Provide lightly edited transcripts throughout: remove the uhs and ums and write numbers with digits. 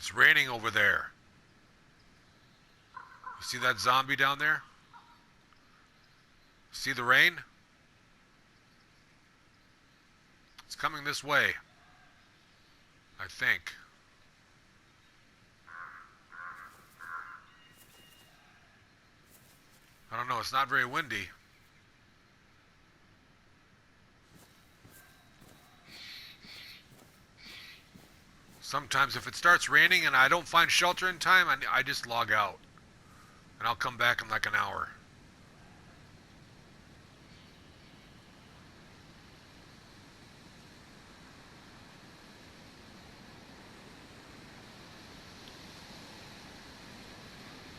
It's raining over there. You see that zombie down there? See the rain? It's coming this way. I think. I don't know, it's not very windy. Sometimes if it starts raining and I don't find shelter in time, I just log out. And I'll come back in like an hour.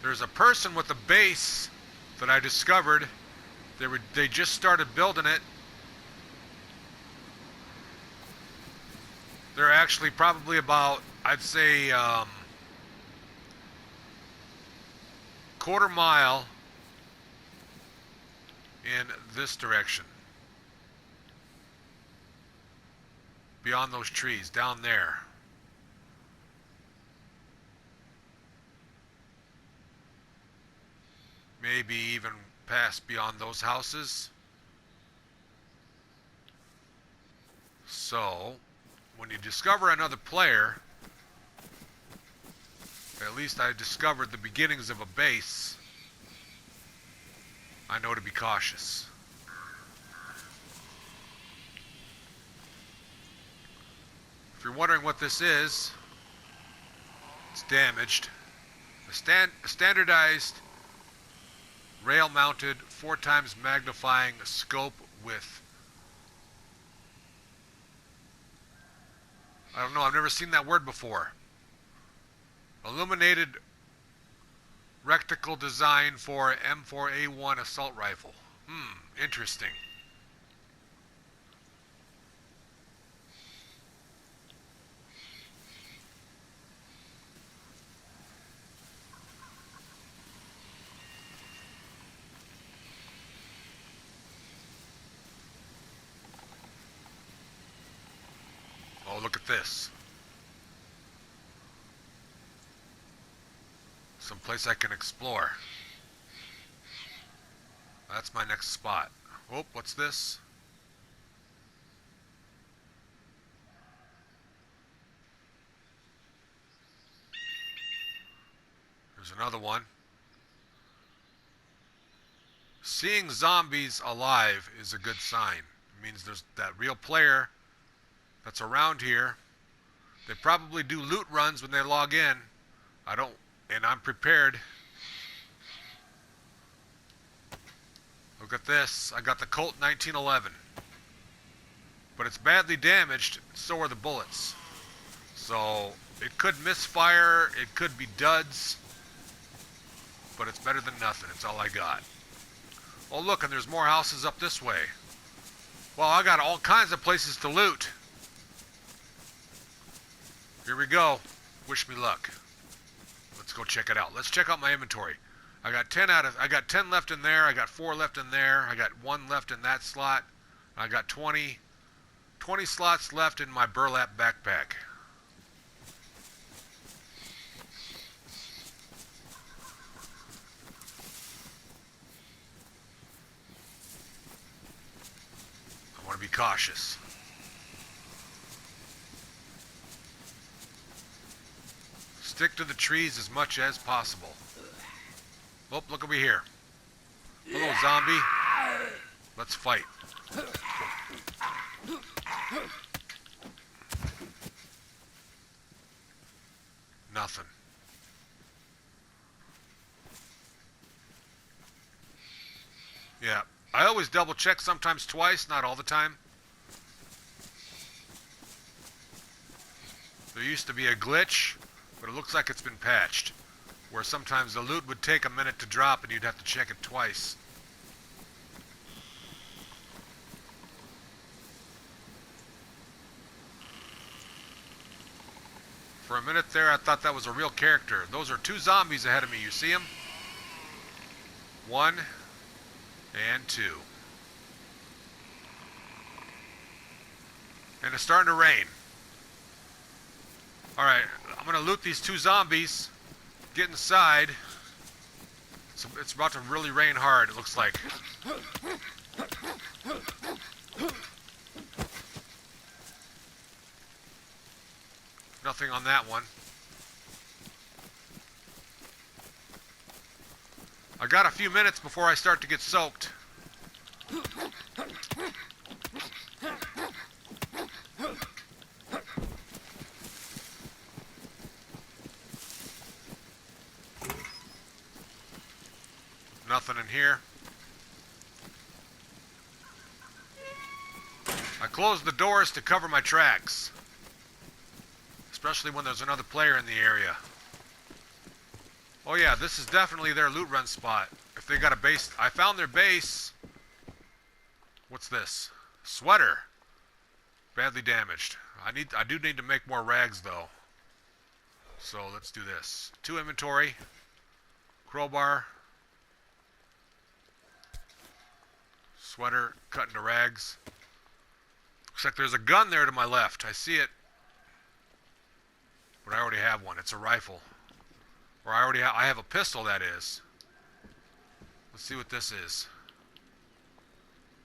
There's a person with a base that I discovered. They just started building it. They're actually probably about, I'd say, quarter mile in this direction. Beyond those trees, down there. Maybe even past beyond those houses. So, when you discover another player, at least I discovered the beginnings of a base, I know to be cautious. If you're wondering what this is, it's damaged. A standardized rail-mounted 4x magnifying scope with, I don't know, I've never seen that word before. Illuminated reticle design for M4A1 assault rifle. Interesting. Oh, look at this. Someplace I can explore. That's my next spot. Oh, what's this? There's another one. Seeing zombies alive is a good sign. It means there's that real player that's around here. They probably do loot runs when they log in. I don't, and I'm prepared. Look at this. I got the Colt 1911. But it's badly damaged, so are the bullets. So, it could misfire, it could be duds, but it's better than nothing. It's all I got. Oh look, and there's more houses up this way. Well, I got all kinds of places to loot. Here we go. Wish me luck. Let's go check it out. Let's check out my inventory. I got 10 left in there. I got 4 left in there. I got 1 left in that slot. I got 20 slots left in my burlap backpack. I want to be cautious. Stick to the trees as much as possible. Oh, look over here. Hello, zombie. Let's fight. Nothing. Yeah, I always double check, sometimes twice, not all the time. There used to be a glitch, but it looks like it's been patched, where sometimes the loot would take a minute to drop and you'd have to check it twice. For a minute there, I thought that was a real character. Those are 2 zombies ahead of me. You see them? 1 and 2. And it's starting to rain. Alright, I'm gonna loot these 2 zombies. Get inside. It's about to really rain hard, it looks like. Nothing on that one. I got a few minutes before I start to get soaked. Nothing in here. I closed the doors to cover my tracks. Especially when there's another player in the area. Oh yeah, this is definitely their loot run spot. If they got a base, I found their base. What's this? Sweater. Badly damaged. I do need to make more rags though. So let's do this. 2 inventory. Crowbar. Sweater, cut into rags. Looks like there's a gun there to my left. I see it. But I already have one. It's a rifle. Or I have a pistol, that is. Let's see what this is.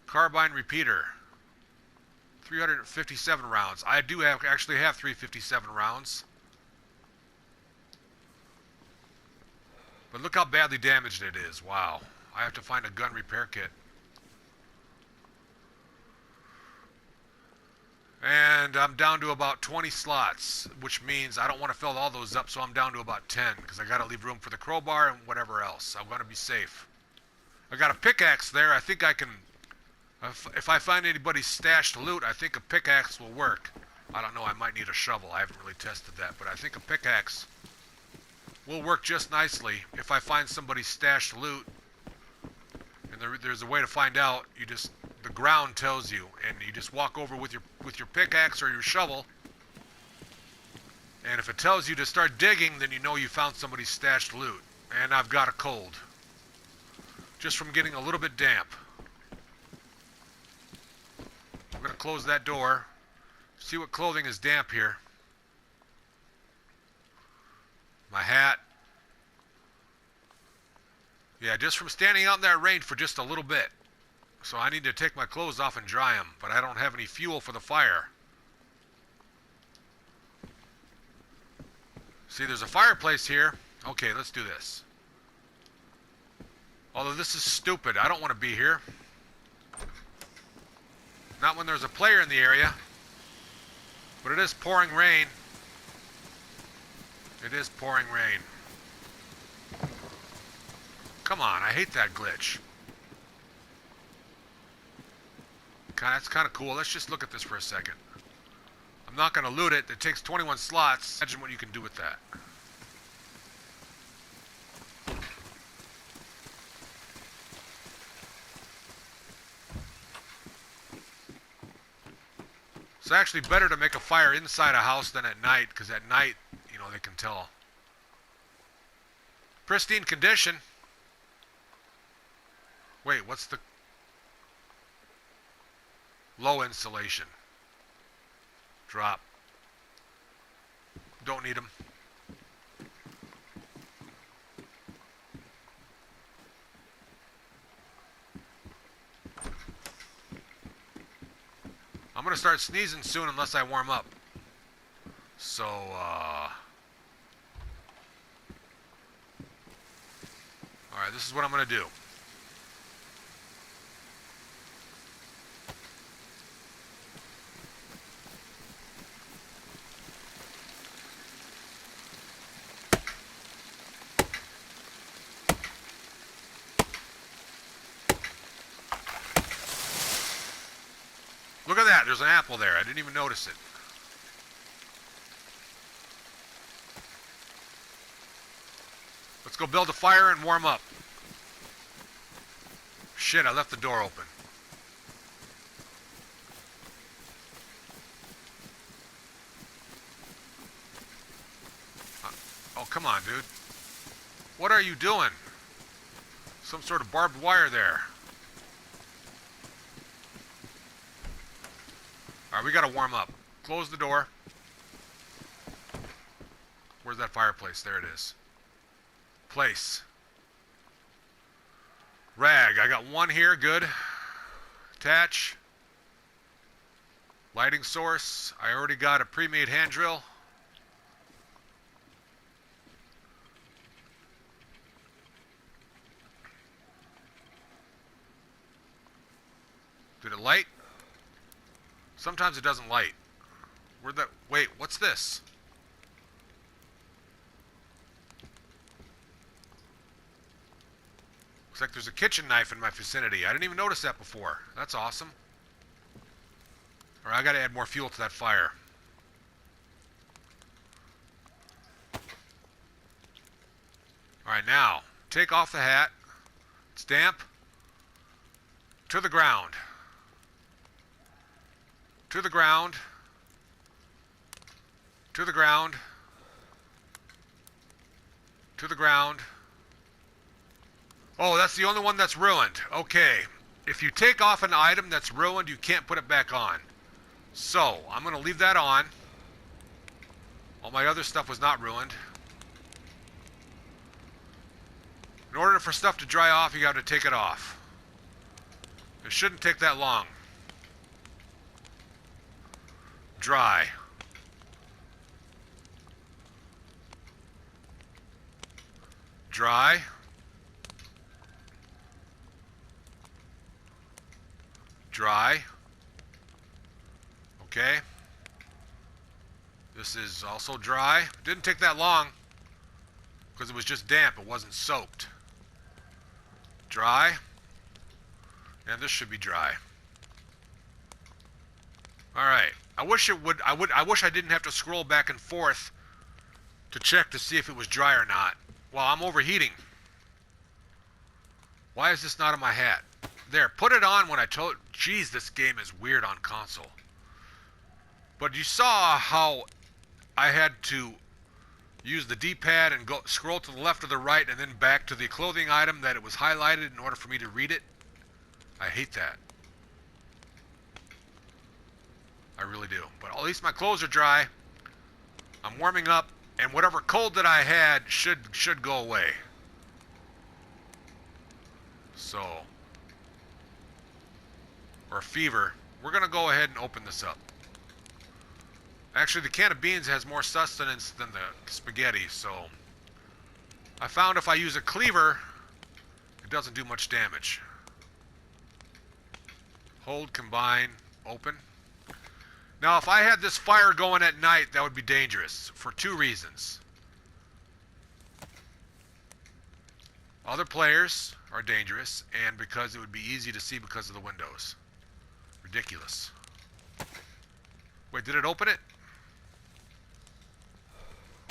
Carbine repeater. 357 rounds. I do actually have 357 rounds. But look how badly damaged it is. Wow. I have to find a gun repair kit. And I'm down to about 20 slots, which means I don't want to fill all those up, so I'm down to about 10, because I got to leave room for the crowbar and whatever else. I want to be safe. I got a pickaxe there. I think I can... If I find anybody's stashed loot, I think a pickaxe will work. I don't know, I might need a shovel. I haven't really tested that, but I think a pickaxe will work just nicely. If I find somebody's stashed loot, and there's a way to find out, you just... The ground tells you, and you just walk over with your pickaxe or your shovel, and if it tells you to start digging, then you know you found somebody's stashed loot. And I've got a cold, just from getting a little bit damp. I'm gonna close that door, see what clothing is damp here. My hat. Yeah, just from standing out in that rain for just a little bit. So I need to take my clothes off and dry them, but I don't have any fuel for the fire. See, there's a fireplace here. Okay, let's do this. Although this is stupid. I don't want to be here. Not when there's a player in the area. But it is pouring rain. It is pouring rain. Come on, I hate that glitch. That's kind of cool. Let's just look at this for a second. I'm not going to loot it. It takes 21 slots. Imagine what you can do with that. It's actually better to make a fire inside a house than at night, because at night, you know, they can tell. Pristine condition. Wait, what's the... Low insulation. Drop. Don't need them. I'm gonna start sneezing soon unless I warm up. So, alright, this is what I'm gonna do. Look at that, there's an apple there. I didn't even notice it. Let's go build a fire and warm up. Shit, I left the door open. Oh, come on, dude. What are you doing? Some sort of barbed wire there. Alright, we gotta warm up. Close the door. Where's that fireplace? There it is. Place. Rag. I got one here. Good. Attach. Lighting source. I already got a pre-made hand drill. Did it light? Sometimes it doesn't light. Where'd that... Wait, what's this? Looks like there's a kitchen knife in my vicinity. I didn't even notice that before. That's awesome. Alright, I gotta add more fuel to that fire. Alright, now, take off the hat. It's damp. To the ground. To the ground. To the ground. To the ground. Oh, that's the only one that's ruined. Okay. If you take off an item that's ruined, you can't put it back on. So, I'm going to leave that on. All my other stuff was not ruined. In order for stuff to dry off, you got to take it off. It shouldn't take that long. Dry. Dry. Dry. Okay. This is also dry. It didn't take that long because it was just damp. It wasn't soaked. Dry. And this should be dry. Alright. I wish it would I wish I didn't have to scroll back and forth to check to see if it was dry or not. Well, I'm overheating. Why is this not on my hat? There, put it on when I told... Jeez, this game is weird on console. But you saw how I had to use the D-pad and go scroll to the left or the right and then back to the clothing item that it was highlighted in order for me to read it. I hate that. I really do. But at least my clothes are dry. I'm warming up, and whatever cold that I had should go away. So, or fever. We're gonna go ahead and open this up. Actually, the can of beans has more sustenance than the spaghetti, so I found if I use a cleaver, it doesn't do much damage. Hold, combine, open. Now, if I had this fire going at night, that would be dangerous for two reasons. Other players are dangerous, and because it would be easy to see because of the windows. Ridiculous. Wait, did it open it?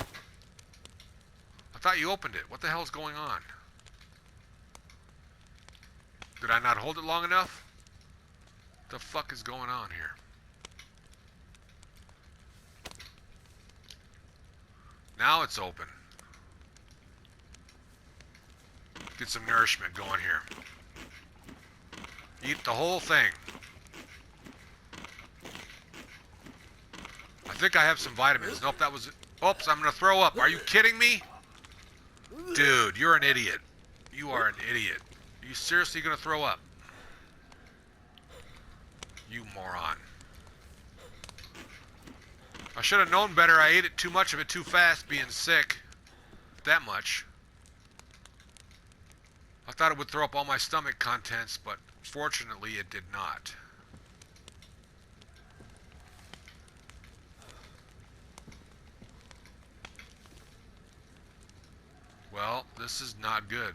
I thought you opened it. What the hell's going on? Did I not hold it long enough? What the fuck is going on here? Now it's open. Get some nourishment going here. Eat the whole thing. I think I have some vitamins. Nope, that was it. Oops, I'm gonna throw up. Are you kidding me? Dude, you're an idiot. You are an idiot. Are you seriously gonna throw up? You moron. I should have known better. I ate it too much of it too fast being sick. That much. I thought it would throw up all my stomach contents, but fortunately it did not. Well, this is not good.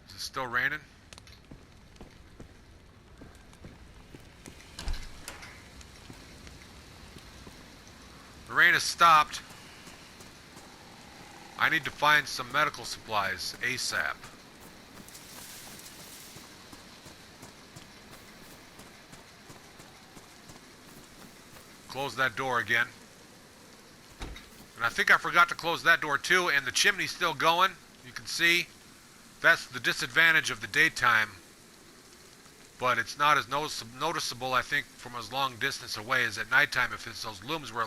Is it still raining? The rain has stopped. I need to find some medical supplies ASAP. Close that door again. And I think I forgot to close that door too, and the chimney's still going. You can see. That's the disadvantage of the daytime. But it's not as noticeable, I think, from as long distance away as at nighttime if those looms were...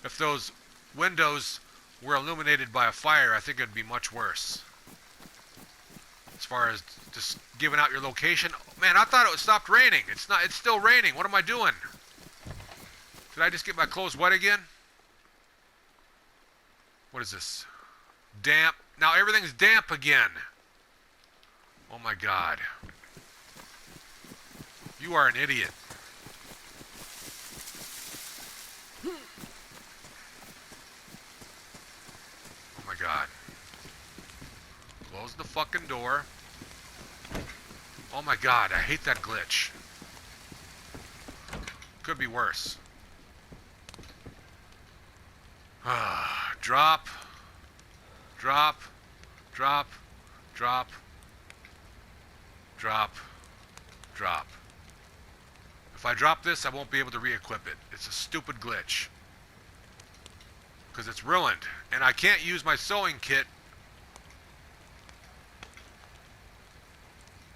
If those windows were illuminated by a fire, I think it'd be much worse. As far as just giving out your location. Man, I thought it was stopped raining. It's not. It's still raining. What am I doing? Did I just get my clothes wet again? What is this? Damp. Now everything's damp again. Oh my God. You are an idiot. Oh my God. Close the fucking door. Oh my God, I hate that glitch. Could be worse. Drop. Drop. Drop. Drop. Drop. Drop. If I drop this, I won't be able to re-equip it. It's a stupid glitch. Because it's ruined. And I can't use my sewing kit.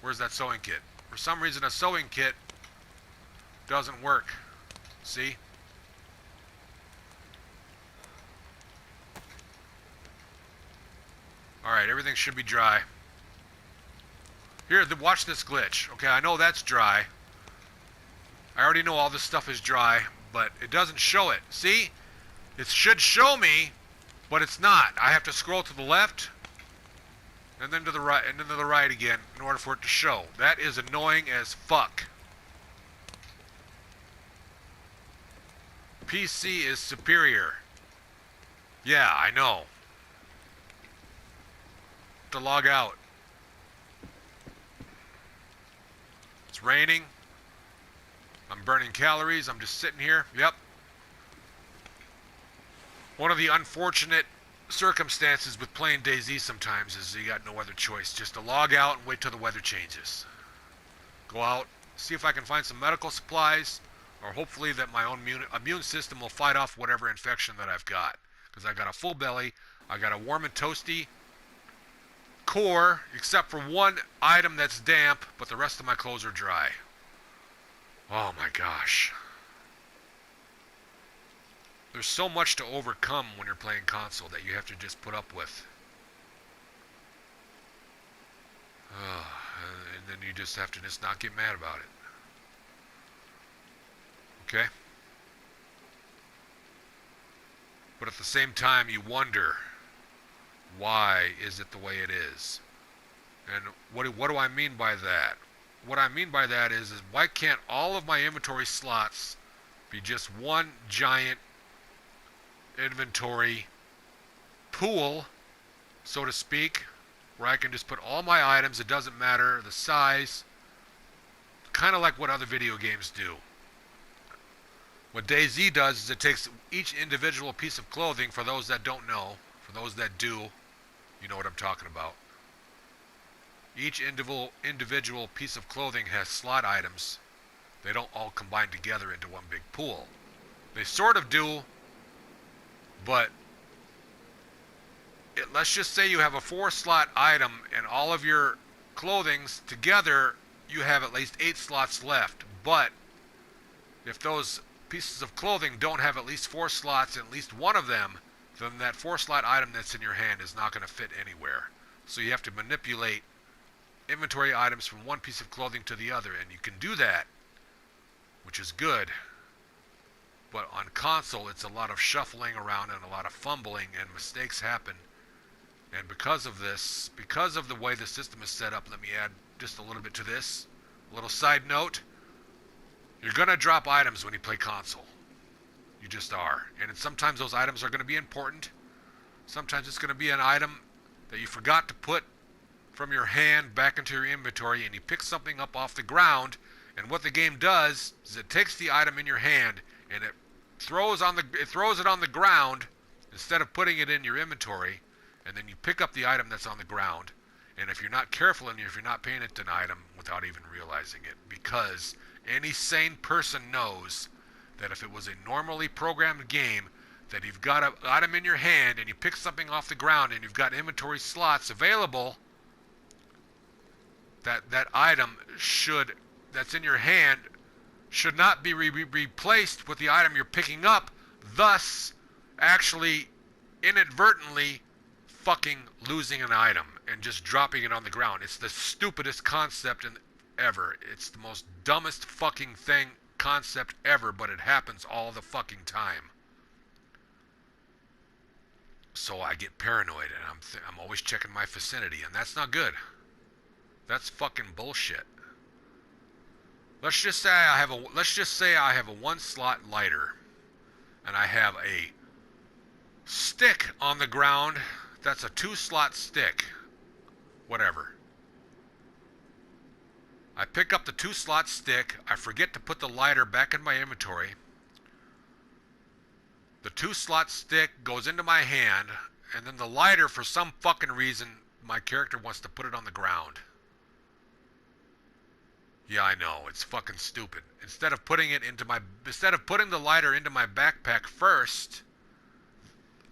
Where's that sewing kit? For some reason, a sewing kit doesn't work. See? Alright, everything should be dry. Here, watch this glitch. Okay, I know that's dry. I already know all this stuff is dry, but it doesn't show it. See? It should show me, but it's not. I have to scroll to the left, and then to the right, and then to the right again in order for it to show. That is annoying as fuck. PC is superior. Yeah, I know. To log out. It's raining. I'm burning calories. I'm just sitting here. Yep. One of the unfortunate circumstances with playing DayZ sometimes is you got no other choice. Just to log out and wait till the weather changes. Go out, see if I can find some medical supplies, or hopefully that my own immune system will fight off whatever infection that I've got. Because I got a full belly, I got a warm and toasty core, except for one item that's damp, but the rest of my clothes are dry. Oh my gosh. There's so much to overcome when you're playing console that you have to just put up with. And then you just have to just not get mad about it. Okay? But at the same time, you wonder, why is it the way it is? And what do I mean by that? What I mean by that is why can't all of my inventory slots be just one giant inventory pool, so to speak, where I can just put all my items, it doesn't matter the size, kind of like what other video games do. What DayZ does is it takes each individual piece of clothing, for those that don't know, for those that do, you know what I'm talking about. Each individual piece of clothing has slot items. They don't all combine together into one big pool. They sort of do, but let's just say you have a 4-slot item and all of your clothings together, you have at least 8 slots left. But if those pieces of clothing don't have at least 4 slots in at least one of them, then that 4-slot item that's in your hand is not going to fit anywhere. So you have to manipulate inventory items from one piece of clothing to the other, and you can do that, which is good. But on console, it's a lot of shuffling around and a lot of fumbling, and mistakes happen. And because of this, because of the way the system is set up, let me add just a little bit to this. A little side note. You're going to drop items when you play console. You just are. And sometimes those items are going to be important. Sometimes it's going to be an item that you forgot to put from your hand back into your inventory, and you pick something up off the ground, and what the game does is it takes the item in your hand and it throws it on the ground instead of putting it in your inventory, and then you pick up the item that's on the ground. And if you're not careful and if you're not paying it to an item without even realizing it, because any sane person knows that if it was a normally programmed game, that you've got an item in your hand and you pick something off the ground and you've got inventory slots available, that item that's in your hand should not be replaced with the item you're picking up. Thus, actually inadvertently fucking losing an item and just dropping it on the ground. It's the stupidest concept ever. It's the most dumbest fucking concept ever, but it happens all the fucking time. So I get paranoid and I'm always checking my vicinity, and that's not good. That's fucking bullshit. Let's just say I have a one slot lighter and I have a stick on the ground that's a 2-slot stick. Whatever. I pick up the 2-slot stick, I forget to put the lighter back in my inventory. The 2-slot stick goes into my hand, and then the lighter, for some fucking reason, my character wants to put it on the ground. Yeah, I know, it's fucking stupid. Instead of putting the lighter into my backpack first,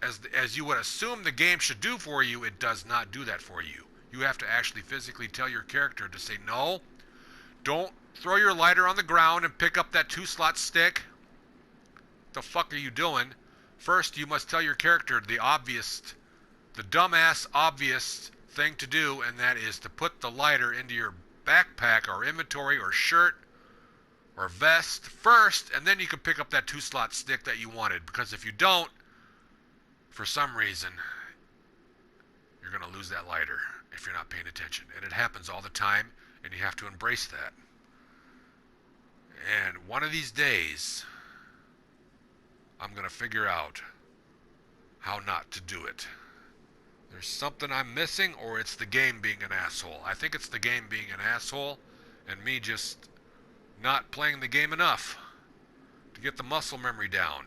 as you would assume the game should do for you, it does not do that for you. You have to actually physically tell your character to say, no, don't throw your lighter on the ground and pick up that 2-slot stick. The fuck are you doing? First, you must tell your character the dumbass obvious thing to do, and that is to put the lighter into your backpack or inventory or shirt or vest first, and then you can pick up that 2-slot stick that you wanted. Because if you don't, for some reason, you're going to lose that lighter if you're not paying attention. And it happens all the time, and you have to embrace that. And one of these days, I'm going to figure out how not to do it. There's something I'm missing, or it's the game being an asshole. I think it's the game being an asshole, and me just not playing the game enough to get the muscle memory down.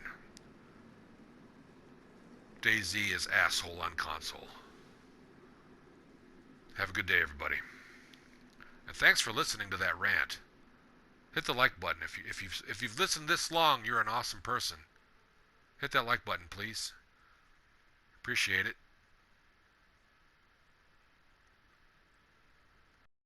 DayZ is asshole on console. Have a good day, everybody. And thanks for listening to that rant. Hit the like button. If you've listened this long, you're an awesome person. Hit that like button, please. Appreciate it.